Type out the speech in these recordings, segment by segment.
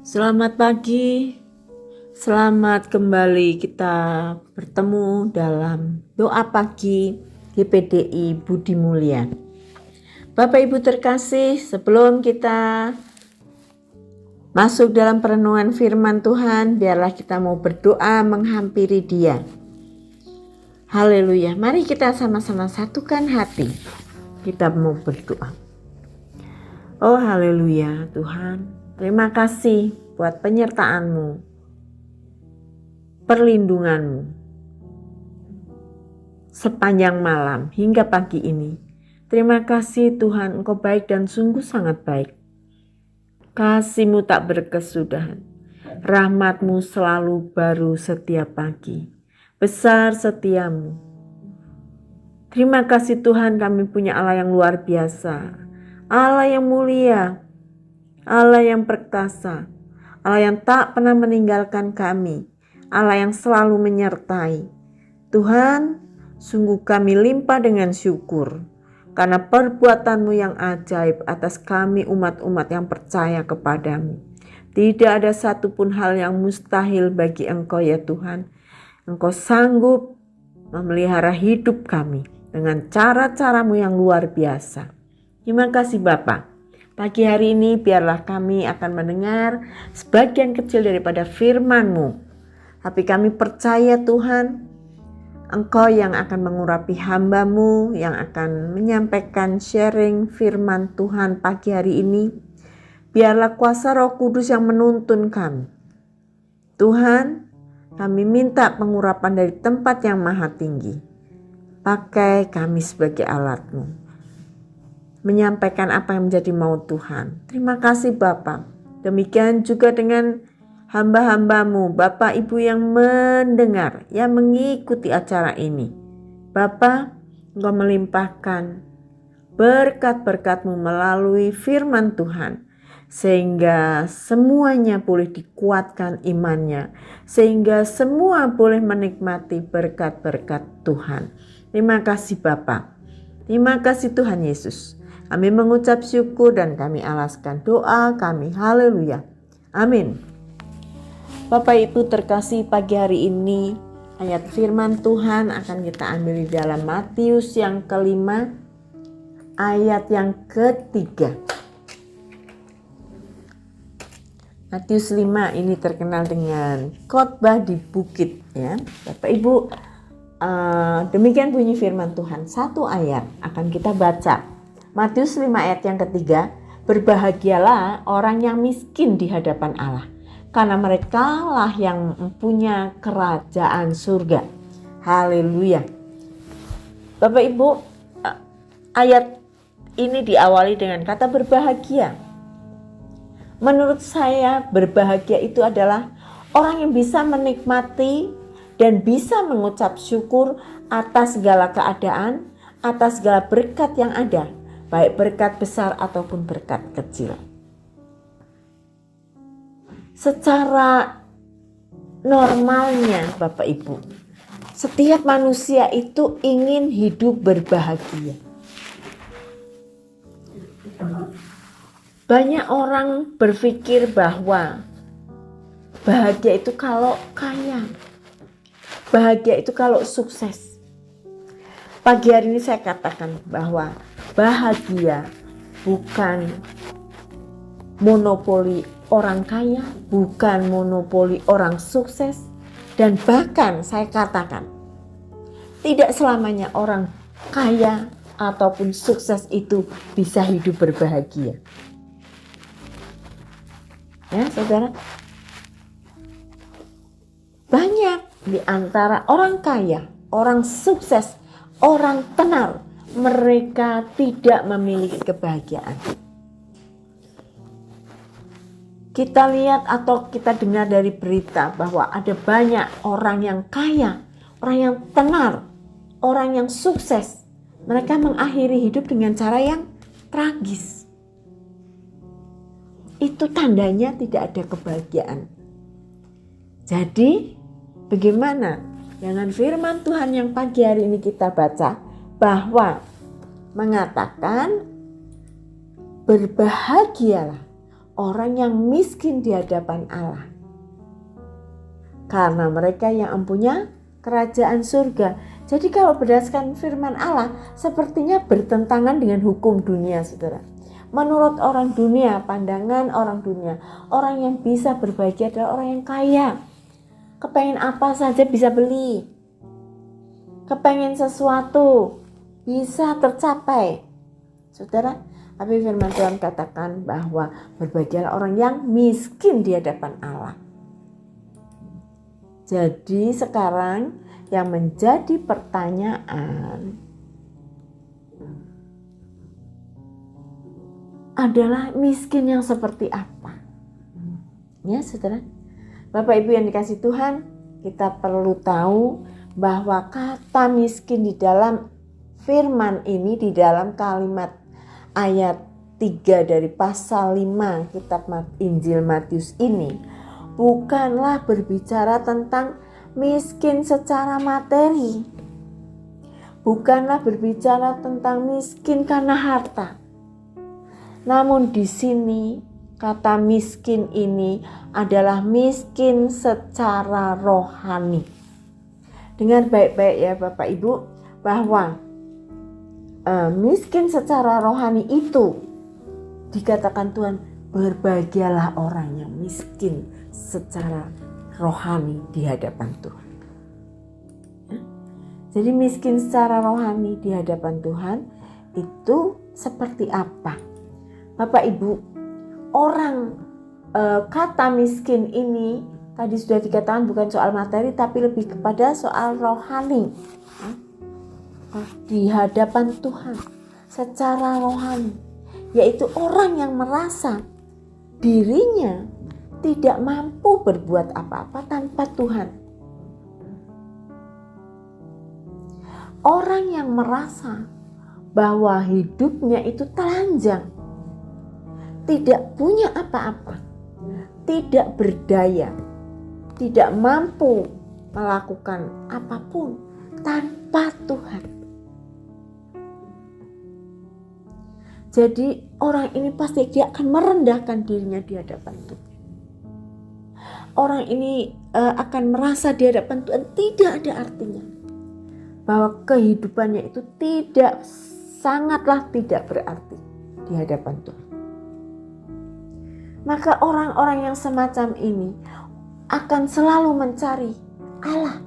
Selamat pagi, selamat kembali kita bertemu dalam doa pagi GPDI Budi Mulia. Bapak Ibu terkasih, sebelum kita masuk dalam perenungan firman Tuhan, biarlah kita mau berdoa menghampiri Dia. Haleluya, mari kita sama-sama satukan hati, kita mau berdoa. Oh haleluya Tuhan, terima kasih buat penyertaan-Mu, perlindungan-Mu sepanjang malam hingga pagi ini. Terima kasih Tuhan, Engkau baik dan sungguh sangat baik. Kasih-Mu tak berkesudahan. Rahmat-Mu selalu baru setiap pagi. Besar setia-Mu. Terima kasih Tuhan, kami punya Allah yang luar biasa. Allah yang mulia, Allah yang perkasa, Allah yang tak pernah meninggalkan kami, Allah yang selalu menyertai. Tuhan, sungguh kami limpah dengan syukur karena perbuatan-Mu yang ajaib atas kami umat-umat yang percaya kepadamu. Tidak ada satupun hal yang mustahil bagi Engkau ya Tuhan. Engkau sanggup memelihara hidup kami dengan cara-cara-Mu yang luar biasa. Terima kasih Bapa. Pagi hari ini biarlah kami akan mendengar sebagian kecil daripada firman-Mu. Tapi kami percaya Tuhan, Engkau yang akan mengurapi hamba-Mu, yang akan menyampaikan sharing firman Tuhan pagi hari ini. Biarlah kuasa Roh Kudus yang menuntun kami. Tuhan, kami minta pengurapan dari tempat yang maha tinggi. Pakai kami sebagai alat-Mu, menyampaikan apa yang menjadi mau Tuhan. Terima kasih Bapa. Demikian juga dengan hamba-hamba-Mu, Bapak Ibu yang mendengar, yang mengikuti acara ini. Bapa, Engkau melimpahkan berkat-berkat-Mu melalui firman Tuhan, sehingga semuanya boleh dikuatkan imannya, sehingga semua boleh menikmati berkat-berkat Tuhan. Terima kasih Bapa. Terima kasih Tuhan Yesus. Kami mengucap syukur dan kami alaskan doa kami. Haleluya. Amin. Bapak Ibu terkasih, pagi hari ini ayat firman Tuhan akan kita ambil di dalam Matius yang kelima, ayat yang ketiga. Matius 5 ini terkenal dengan khotbah di bukit ya. Bapak Ibu, demikian bunyi firman Tuhan. Satu ayat akan kita baca. Matius 5 ayat yang ketiga, berbahagialah orang yang miskin di hadapan Allah, karena mereka lah yang mempunyai kerajaan surga. Haleluya. Bapak Ibu, ayat ini diawali dengan kata berbahagia. Menurut saya berbahagia itu adalah orang yang bisa menikmati dan bisa mengucap syukur atas segala keadaan, atas segala berkat yang ada, baik berkat besar ataupun berkat kecil. Secara normalnya Bapak Ibu, setiap manusia itu ingin hidup berbahagia. Banyak orang berpikir bahwa bahagia itu kalau kaya, bahagia itu kalau sukses. Pagi hari ini saya katakan bahwa bahagia bukan monopoli orang kaya, bukan monopoli orang sukses, dan bahkan saya katakan tidak selamanya orang kaya ataupun sukses itu bisa hidup berbahagia. Ya, saudara, banyak di antara orang kaya, orang sukses, orang tenar, mereka tidak memiliki kebahagiaan. Kita lihat atau kita dengar dari berita bahwa ada banyak orang yang kaya, orang yang tenar, orang yang sukses. Mereka mengakhiri hidup dengan cara yang tragis. Itu tandanya tidak ada kebahagiaan. Jadi, bagaimana dengan firman Tuhan yang pagi hari ini kita baca? Bahwa mengatakan berbahagialah orang yang miskin di hadapan Allah. Karena mereka yang empunya kerajaan surga. Jadi kalau berdasarkan firman Allah, sepertinya bertentangan dengan hukum dunia, saudara. Menurut orang dunia, pandangan orang dunia, orang yang bisa berbahagia adalah orang yang kaya. Kepengen apa saja bisa beli. Kepengen sesuatu bisa tercapai. Saudara, tapi firman Tuhan katakan bahwa berbahagialah orang yang miskin di hadapan Allah. Jadi sekarang yang menjadi pertanyaan adalah miskin yang seperti apa? Ya, saudara. Bapak Ibu yang dikasihi Tuhan, kita perlu tahu bahwa kata miskin di dalam firman ini, di dalam kalimat ayat 3 dari pasal 5 kitab Injil Matius ini bukanlah berbicara tentang miskin secara materi. Bukanlah berbicara tentang miskin karena harta. Namun di sini kata miskin ini adalah miskin secara rohani. Dengar baik-baik ya Bapak Ibu, bahwa miskin secara rohani itu dikatakan Tuhan, berbahagialah orang yang miskin secara rohani di hadapan Tuhan. Ya. Jadi miskin secara rohani di hadapan Tuhan itu seperti apa? Bapak Ibu, orang kata miskin ini tadi sudah dikatakan bukan soal materi tapi lebih kepada soal rohani. Di hadapan Tuhan secara rohani, yaitu orang yang merasa dirinya tidak mampu berbuat apa-apa tanpa Tuhan. Orang yang merasa bahwa hidupnya itu telanjang, tidak punya apa-apa, tidak berdaya, tidak mampu melakukan apapun tanpa Tuhan. Jadi orang ini pasti dia akan merendahkan dirinya di hadapan Tuhan. Orang ini akan merasa di hadapan Tuhan tidak ada artinya. Bahwa kehidupannya itu sangatlah tidak berarti di hadapan Tuhan. Maka orang-orang yang semacam ini akan selalu mencari Allah,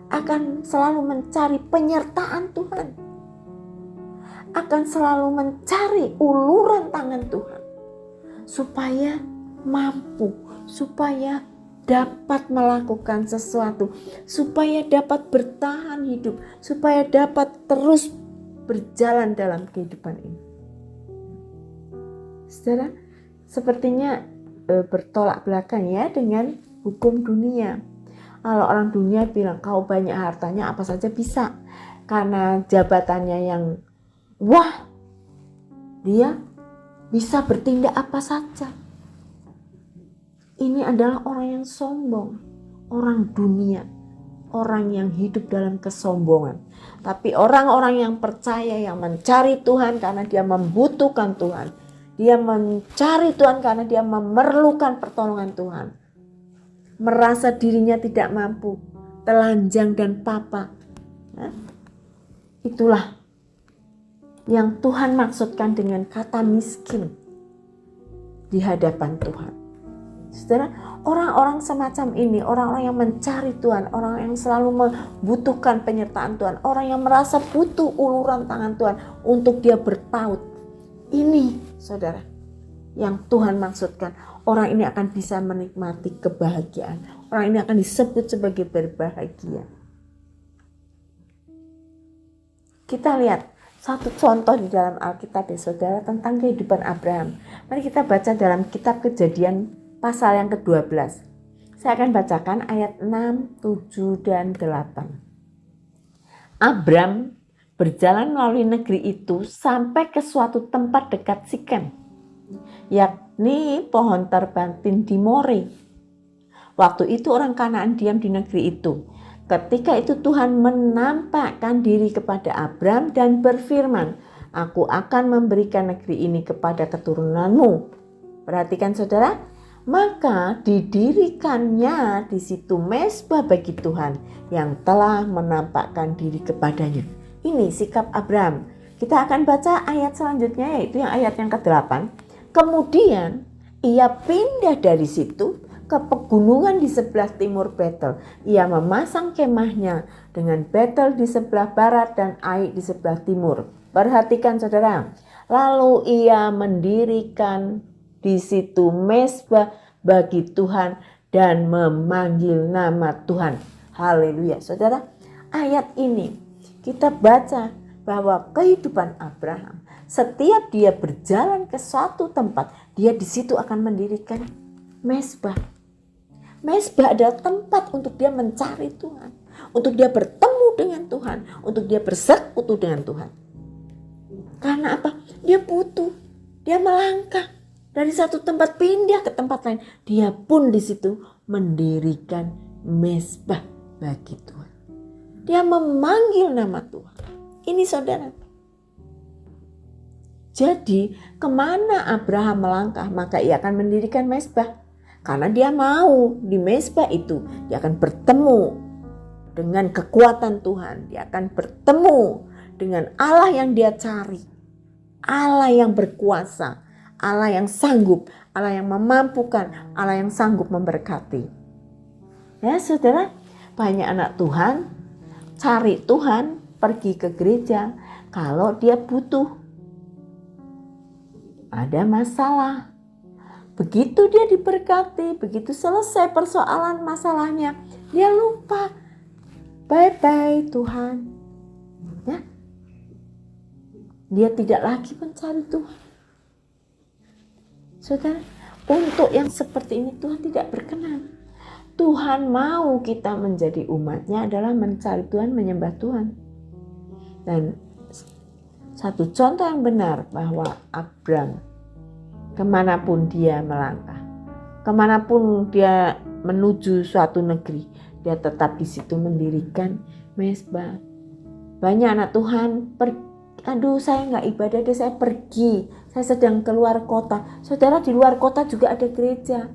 akan selalu mencari penyertaan Tuhan, akan selalu mencari uluran tangan Tuhan supaya mampu, supaya dapat melakukan sesuatu, supaya dapat bertahan hidup, supaya dapat terus berjalan dalam kehidupan ini. Saudara, sepertinya bertolak belakang ya dengan hukum dunia. Kalau orang dunia bilang kau banyak hartanya apa saja bisa, karena jabatannya yang wah, dia bisa bertindak apa saja. Ini adalah orang yang sombong, orang dunia, orang yang hidup dalam kesombongan. Tapi orang-orang yang percaya, yang mencari Tuhan karena dia membutuhkan Tuhan, dia mencari Tuhan karena dia memerlukan pertolongan Tuhan, merasa dirinya tidak mampu, telanjang dan papa. Nah, itulah yang Tuhan maksudkan dengan kata miskin di hadapan Tuhan. Saudara, orang-orang semacam ini, orang-orang yang mencari Tuhan, orang yang selalu membutuhkan penyertaan Tuhan, orang yang merasa butuh uluran tangan Tuhan untuk dia berpaut. Ini, saudara, yang Tuhan maksudkan. Orang ini akan bisa menikmati kebahagiaan. Orang ini akan disebut sebagai berbahagia. Kita lihat satu contoh di dalam Alkitab ya saudara tentang kehidupan Abraham. Mari kita baca dalam kitab Kejadian pasal yang ke-12. Saya akan bacakan ayat 6, 7, dan 8. Abram berjalan melalui negeri itu sampai ke suatu tempat dekat Sikem, yakni pohon terbantin di More. Waktu itu orang Kanaan diam di negeri itu. Ketika itu Tuhan menampakkan diri kepada Abram dan berfirman, Aku akan memberikan negeri ini kepada keturunanmu. Perhatikan saudara, maka didirikannya di situ mezbah bagi Tuhan yang telah menampakkan diri kepadanya. Ini sikap Abraham. Kita akan baca ayat selanjutnya, yaitu yang ayat yang ke-8. Kemudian ia pindah dari situ ke pegunungan di sebelah timur Betel. Ia memasang kemahnya dengan Betel di sebelah barat dan Ai di sebelah timur. Perhatikan saudara, lalu ia mendirikan di situ mezbah bagi Tuhan dan memanggil nama Tuhan. Haleluya. Saudara, ayat ini kita baca bahwa kehidupan Abraham, setiap dia berjalan ke suatu tempat, dia di situ akan mendirikan mezbah. Mezbah adalah tempat untuk dia mencari Tuhan, untuk dia bertemu dengan Tuhan, untuk dia bersekutu dengan Tuhan. Karena apa? Dia butuh, dia melangkah dari satu tempat pindah ke tempat lain. Dia pun di situ mendirikan mezbah bagi Tuhan. Dia memanggil nama Tuhan. Ini saudara. Jadi kemana Abraham melangkah, maka ia akan mendirikan mezbah. Karena dia mau di mezbah itu, dia akan bertemu dengan kekuatan Tuhan. Dia akan bertemu dengan Allah yang dia cari. Allah yang berkuasa, Allah yang sanggup, Allah yang memampukan, Allah yang sanggup memberkati. Ya saudara, banyak anak Tuhan cari Tuhan, pergi ke gereja kalau dia butuh, ada masalah. Begitu dia diberkati, begitu selesai persoalan masalahnya, dia lupa. Bye-bye Tuhan. Ya. Dia tidak lagi mencari Tuhan. Saudara, untuk yang seperti ini Tuhan tidak berkenan. Tuhan mau kita menjadi umatnya adalah mencari Tuhan, menyembah Tuhan. Dan satu contoh yang benar bahwa Abraham, kemanapun dia melangkah, kemanapun dia menuju suatu negeri, dia tetap di situ mendirikan mezbah. Banyak anak Tuhan aduh saya nggak ibadah deh, saya pergi, saya sedang keluar kota. Saudara, di luar kota juga ada gereja,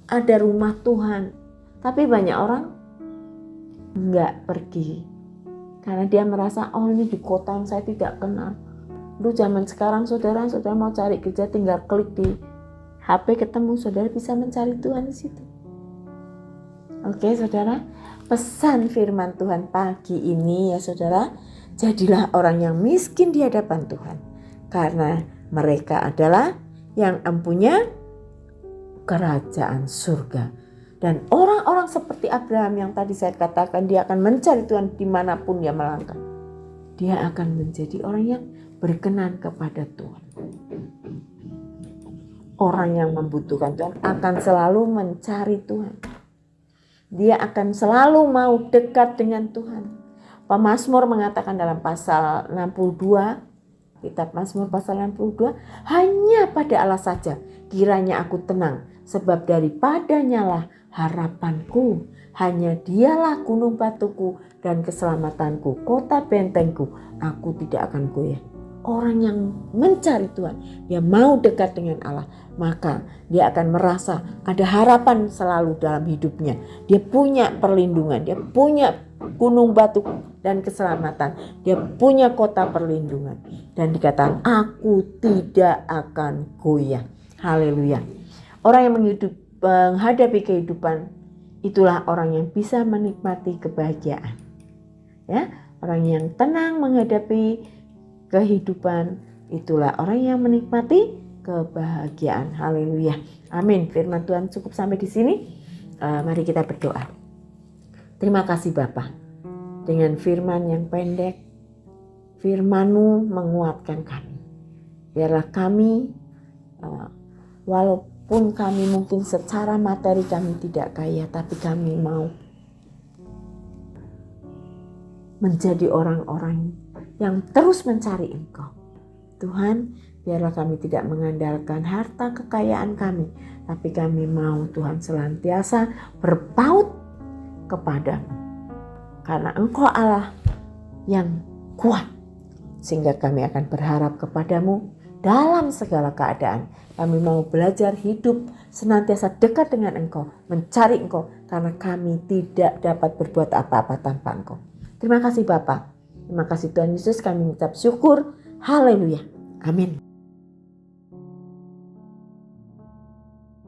ada rumah Tuhan. Tapi banyak orang nggak pergi karena dia merasa, oh ini di kota yang saya tidak kenal. Dulu zaman sekarang saudara mau cari gereja tinggal klik di HP ketemu, saudara bisa mencari Tuhan di situ. Oke saudara, pesan firman Tuhan pagi ini ya saudara, jadilah orang yang miskin di hadapan Tuhan, karena mereka adalah yang empunya kerajaan surga. Dan orang-orang seperti Abraham yang tadi saya katakan, dia akan mencari Tuhan dimanapun dia melangkah. Dia akan menjadi orang yang berkenan kepada Tuhan. Orang yang membutuhkan Tuhan akan selalu mencari Tuhan. Dia akan selalu mau dekat dengan Tuhan. Pemazmur mengatakan dalam pasal 62, kitab Mazmur pasal 62, hanya pada Allah saja kiranya aku tenang, sebab daripadanya lah harapanku. Hanya dialah gunung batuku dan keselamatanku, kota bentengku, aku tidak akan goyah. Orang yang mencari Tuhan, dia mau dekat dengan Allah, maka dia akan merasa ada harapan selalu dalam hidupnya. Dia punya perlindungan, dia punya gunung batu dan keselamatan, dia punya kota perlindungan. Dan dikatakan, aku tidak akan goyah. Haleluya. Orang yang menghadapi kehidupan, itulah orang yang bisa menikmati kebahagiaan. Ya, orang yang tenang menghadapi kehidupan, itulah orang yang menikmati kebahagiaan. Haleluya. Amin. Firman Tuhan cukup sampai di sini. Mari kita berdoa. Terima kasih Bapa. Dengan firman yang pendek, firman-Mu menguatkan kami. Biarlah kami, walaupun kami mungkin secara materi kami tidak kaya, tapi kami mau menjadi orang-orang yang terus mencari Engkau. Tuhan, biarlah kami tidak mengandalkan harta kekayaan kami, tapi kami mau Tuhan senantiasa berpaut kepadamu. Karena Engkau Allah yang kuat, sehingga kami akan berharap kepadamu dalam segala keadaan. Kami mau belajar hidup senantiasa dekat dengan Engkau, mencari Engkau, karena kami tidak dapat berbuat apa-apa tanpa Engkau. Terima kasih Bapa. Terima kasih Tuhan Yesus, kami mengucap syukur. Haleluya. Amin.